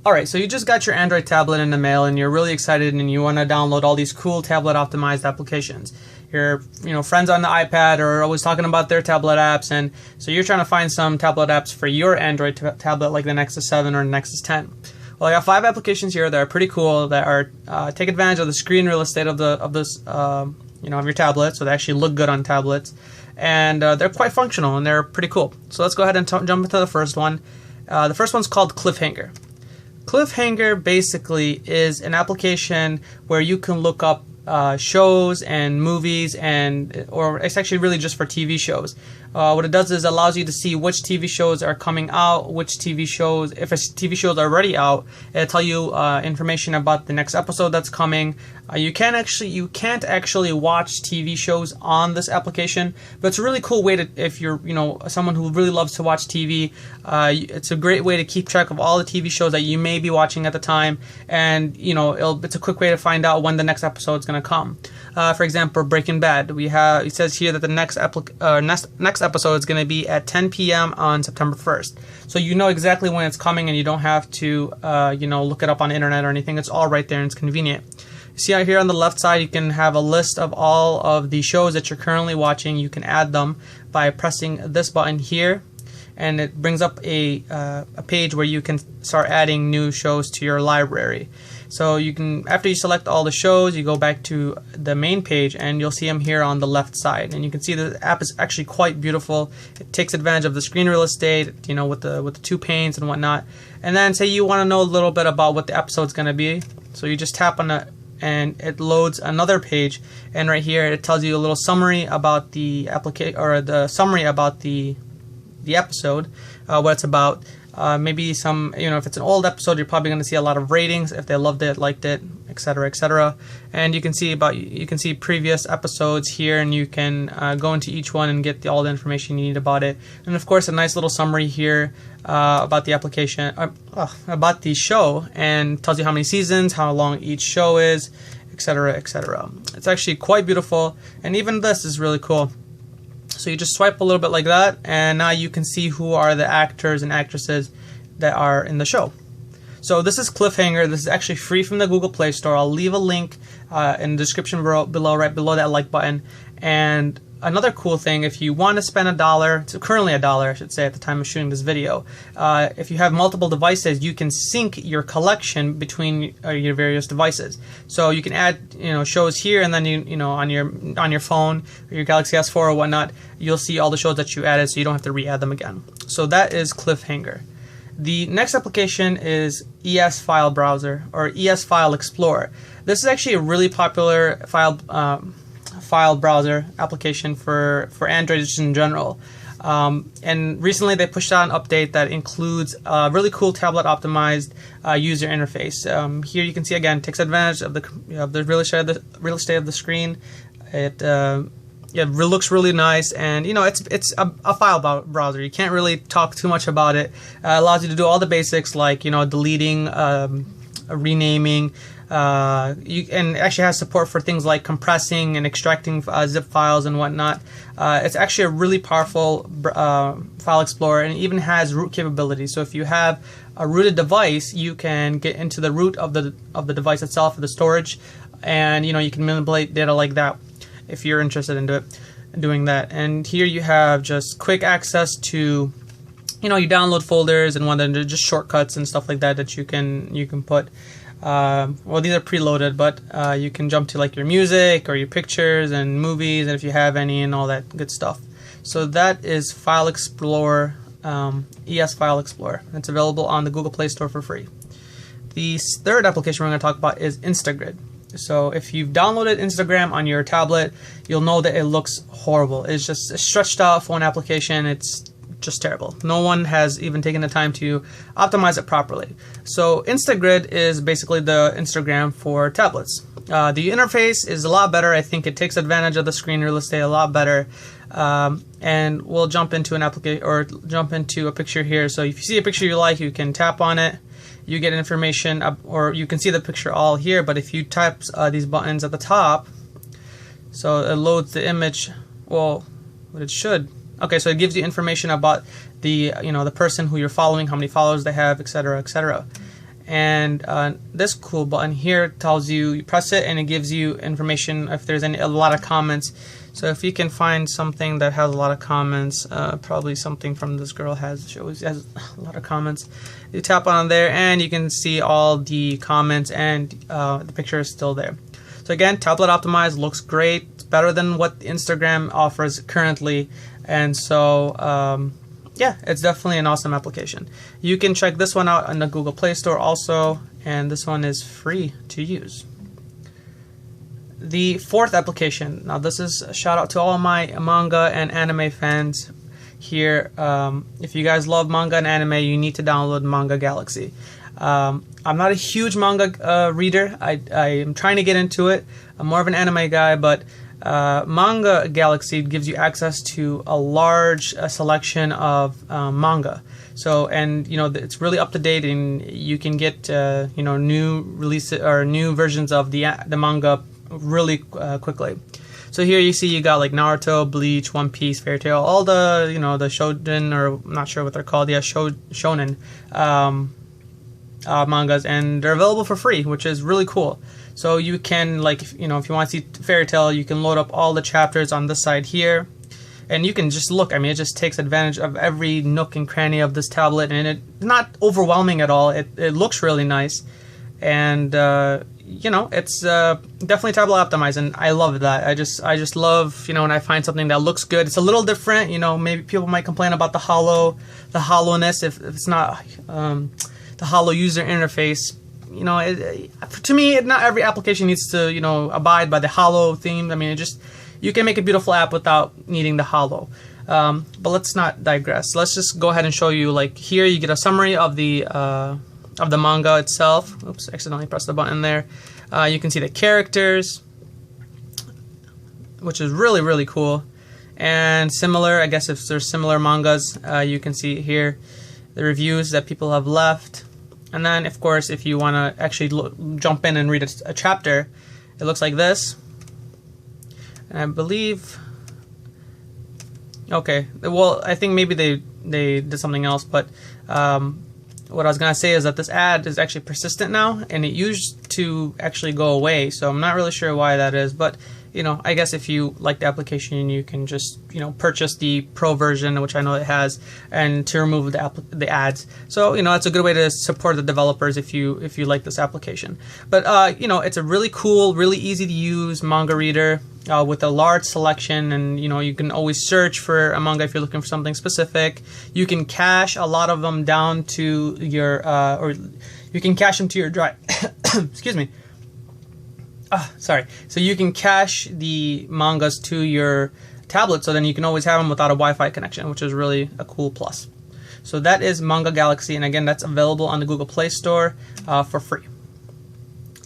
Alright, so you just got your Android tablet in the mail and you're really excited and you want to download all these cool tablet optimized applications. Your friends on the iPad are always talking about their tablet apps, and so you're trying to find some tablet apps for your Android tablet like the Nexus 7 or Nexus 10. Well, I got 5 applications here that are pretty cool that are take advantage of the screen real estate of your tablet, so they actually look good on tablets, and they're quite functional and they're pretty cool. So let's go ahead and jump into the first one. The first one's called Cliffhanger. Cliffhanger basically is an application where you can look up shows and movies, or it's actually really just for TV shows. What it does is allows you to see which TV shows are coming out, which TV shows, if a TV show is already out, it'll tell you information about the next episode that's coming. You can't actually watch TV shows on this application, but it's a really cool way to, if you're someone who really loves to watch TV, it's a great way to keep track of all the TV shows that you may be watching at the time, and it's a quick way to find out when the next episode is going to come. For example, Breaking Bad, it says here that the next episode is going to be at 10 p.m. on September 1st. So you know exactly when it's coming, and you don't have to look it up on the internet or anything. It's all right there and it's convenient. See out here on the left side, you can have a list of all of the shows that you're currently watching. You can add them by pressing this button here, and it brings up a page where you can start adding new shows to your library. So you can, after you select all the shows, you go back to the main page and you'll see them here on the left side. And you can see the app is actually quite beautiful. It takes advantage of the screen real estate, with the 2 panes and whatnot. And then say you want to know a little bit about what the episode's going to be. So you just tap on it and it loads another page. And right here it tells you a little summary about the application, or the summary about the episode, what it's about. Maybe some, if it's an old episode, you're probably going to see a lot of ratings if they loved it, liked it, etc., etc. And you can see previous episodes here, and you can go into each one and get all the information you need about it. And of course, a nice little summary here about the application, about the show, and tells you how many seasons, how long each show is, etc., etc. It's actually quite beautiful, and even this is really cool. So you just swipe a little bit like that, and now you can see who are the actors and actresses that are in the show. So this is Cliffhanger. This is actually free from the Google Play Store. I'll leave a link in the description below, right below that like button. And another cool thing, if you want to spend $1, it's currently $1 I should say at the time of shooting this video, if you have multiple devices, you can sync your collection between your various devices. So you can add shows here, and then on your phone or your Galaxy S4 or whatnot, you'll see all the shows that you added, so you don't have to re-add them again. So that is Cliffhanger. The next application is ES File Browser, or ES File Explorer. This is actually a really popular file browser application for Android just in general. And recently they pushed out an update that includes a really cool tablet optimized user interface. Here you can see again, it takes advantage of the real estate of the screen. It looks really nice, and it's a file browser. You can't really talk too much about it. Allows you to do all the basics like deleting, renaming. And actually has support for things like compressing and extracting zip files and whatnot. It's actually a really powerful file explorer, and it even has root capabilities. So if you have a rooted device, you can get into the root of the device itself, of the storage, and you can manipulate data like that if you're interested in doing that. And here you have just quick access to you download folders and one, then just shortcuts and stuff like that you can put. Well, these are preloaded, but you can jump to like your music or your pictures and movies, and if you have any, and all that good stuff. So that is File Explorer, ES File Explorer. It's available on the Google Play Store for free. The third application we're going to talk about is Instagrid. So if you've downloaded Instagram on your tablet, you'll know that it looks horrible. It's just a stretched out phone application. It's just terrible. No one has even taken the time to optimize it properly. So Instagrid is basically the Instagram for tablets. The interface is a lot better. I think it takes advantage of the screen real estate a lot better. And we'll jump into an application, or jump into a picture here. So if you see a picture you like, you can tap on it. You get information, or you can see the picture all here. But if you type these buttons at the top, so it loads the image. Well, what it should. Okay, so it gives you information about the the person who you're following, how many followers they have, etc., etc. and this cool button here tells you, you press it and it gives you information if there's a lot of comments. So if you can find something that has a lot of comments, probably something from this girl has a lot of comments. You tap on there and you can see all the comments, and the picture is still there. So again, tablet optimized, looks great. It's better than what Instagram offers currently, and so yeah, it's definitely an awesome application. You can check this one out on the Google Play Store also, and this one is free to use. The fourth application, now this is a shout out to all my manga and anime fans here. If you guys love manga and anime, you need to download Manga Galaxy. I'm not a huge manga reader. I am trying to get into it. I'm more of an anime guy, but Manga Galaxy gives you access to a large selection of manga. So, and you know, it's really up to date, and you can get you know, new releases or new versions of the manga really quickly. So here you see you got like Naruto, Bleach, One Piece, Fairy Tail, all the, you know, the shonen, or I'm not sure what they're called, yeah, shonen mangas, and they're available for free, which is really cool. So you can, like, you know, if you want to see Fairy Tail, you can load up all the chapters on this side here, and you can just look. I mean, it just takes advantage of every nook and cranny of this tablet, and it's not overwhelming at all. It looks really nice, and you know, it's definitely tablet optimized, and I love that. I just love, you know, when I find something that looks good. It's a little different, you know. Maybe people might complain about the hollowness if it's not the hollow user interface. You know, to me, not every application needs to, you know, abide by the hollow theme. I mean, you can make a beautiful app without needing the hollow. But let's not digress. Let's just go ahead and show you. Like here, you get a summary of the manga itself. Oops, accidentally pressed the button there. You can see the characters, which is really, really cool. And similar, I guess if there's similar mangas, you can see here the reviews that people have left. And then, of course, if you want to actually jump in and read a chapter, it looks like this. And I believe, okay, well, I think maybe they did something else, but what I was going to say is that this ad is actually persistent now, and it used to actually go away, so I'm not really sure why that is, but you know, I guess if you like the application, you can just, you know, purchase the pro version, which I know it has, and to remove the ads. So, you know, it's a good way to support the developers if you like this application. But you know, it's a really cool, really easy to use manga reader with a large selection, and you know, you can always search for a manga if you're looking for something specific. You can cache a lot of them down to your or you can cache them to your drive. Excuse me. Sorry. So you can cache the mangas to your tablet, so then you can always have them without a Wi-Fi connection, which is really a cool plus. So that is Manga Galaxy, and again, that's available on the Google Play Store for free.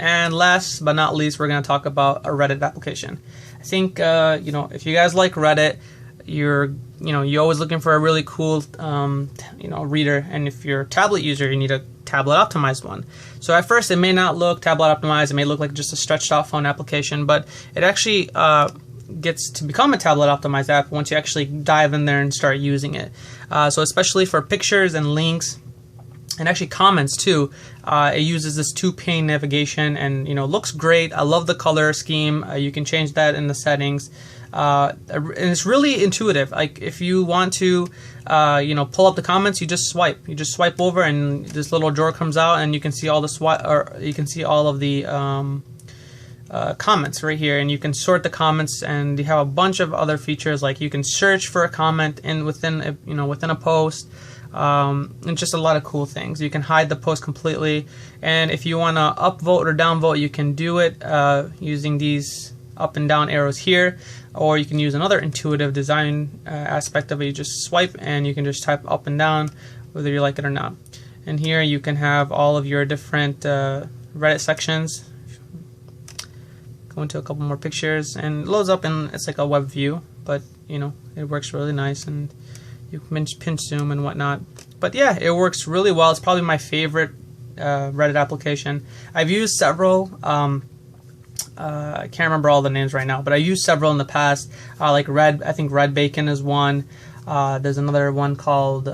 And last but not least, we're going to talk about a Reddit application. I think you know, if you guys like Reddit, you're always looking for a really cool you know, reader, and if you're a tablet user, you need a tablet optimized one. So at first it may not look tablet optimized, it may look like just a stretched out phone application, but it actually gets to become a tablet optimized app once you actually dive in there and start using it. So especially for pictures and links, and actually comments too, it uses this two-pane navigation, and you know, looks great. I love the color scheme. You can change that in the settings. And it's really intuitive. Like if you want to, you know, pull up the comments, you just swipe over, and this little drawer comes out, and you can see all the you can see all of the comments right here, and you can sort the comments, and you have a bunch of other features, like you can search for a comment within a post. And just a lot of cool things. You can hide the post completely, and if you want to upvote or downvote, you can do it using these up and down arrows here, or you can use another intuitive design aspect of it. You just swipe and you can just type up and down whether you like it or not. And here you can have all of your different Reddit sections. Go into a couple more pictures, and it loads up, and it's like a web view, but you know, it works really nice, and you can pinch zoom and whatnot. But yeah, it works really well. It's probably my favorite Reddit application. I've used several. I can't remember all the names right now, but I used several in the past. Like I think Red Bacon is one. There's another one called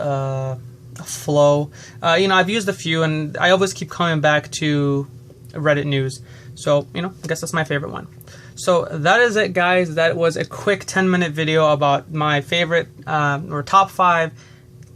flow. I've used a few, and I always keep coming back to Reddit news. So, I guess that's my favorite one. So that is it, guys. That was a quick 10-minute video about my favorite or top 5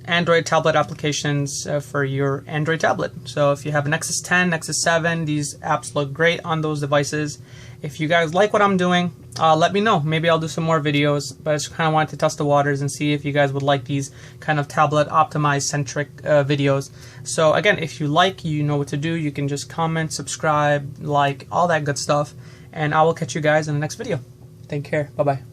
Android tablet applications for your Android tablet. So if you have a Nexus 10, Nexus 7, these apps look great on those devices. If you guys like what I'm doing, let me know. Maybe I'll do some more videos, but I just kind of wanted to test the waters and see if you guys would like these kind of tablet optimized centric videos. So again, if you like, you know what to do. You can just comment, subscribe, like, all that good stuff, and I will catch you guys in the next video. Take care. Bye-bye.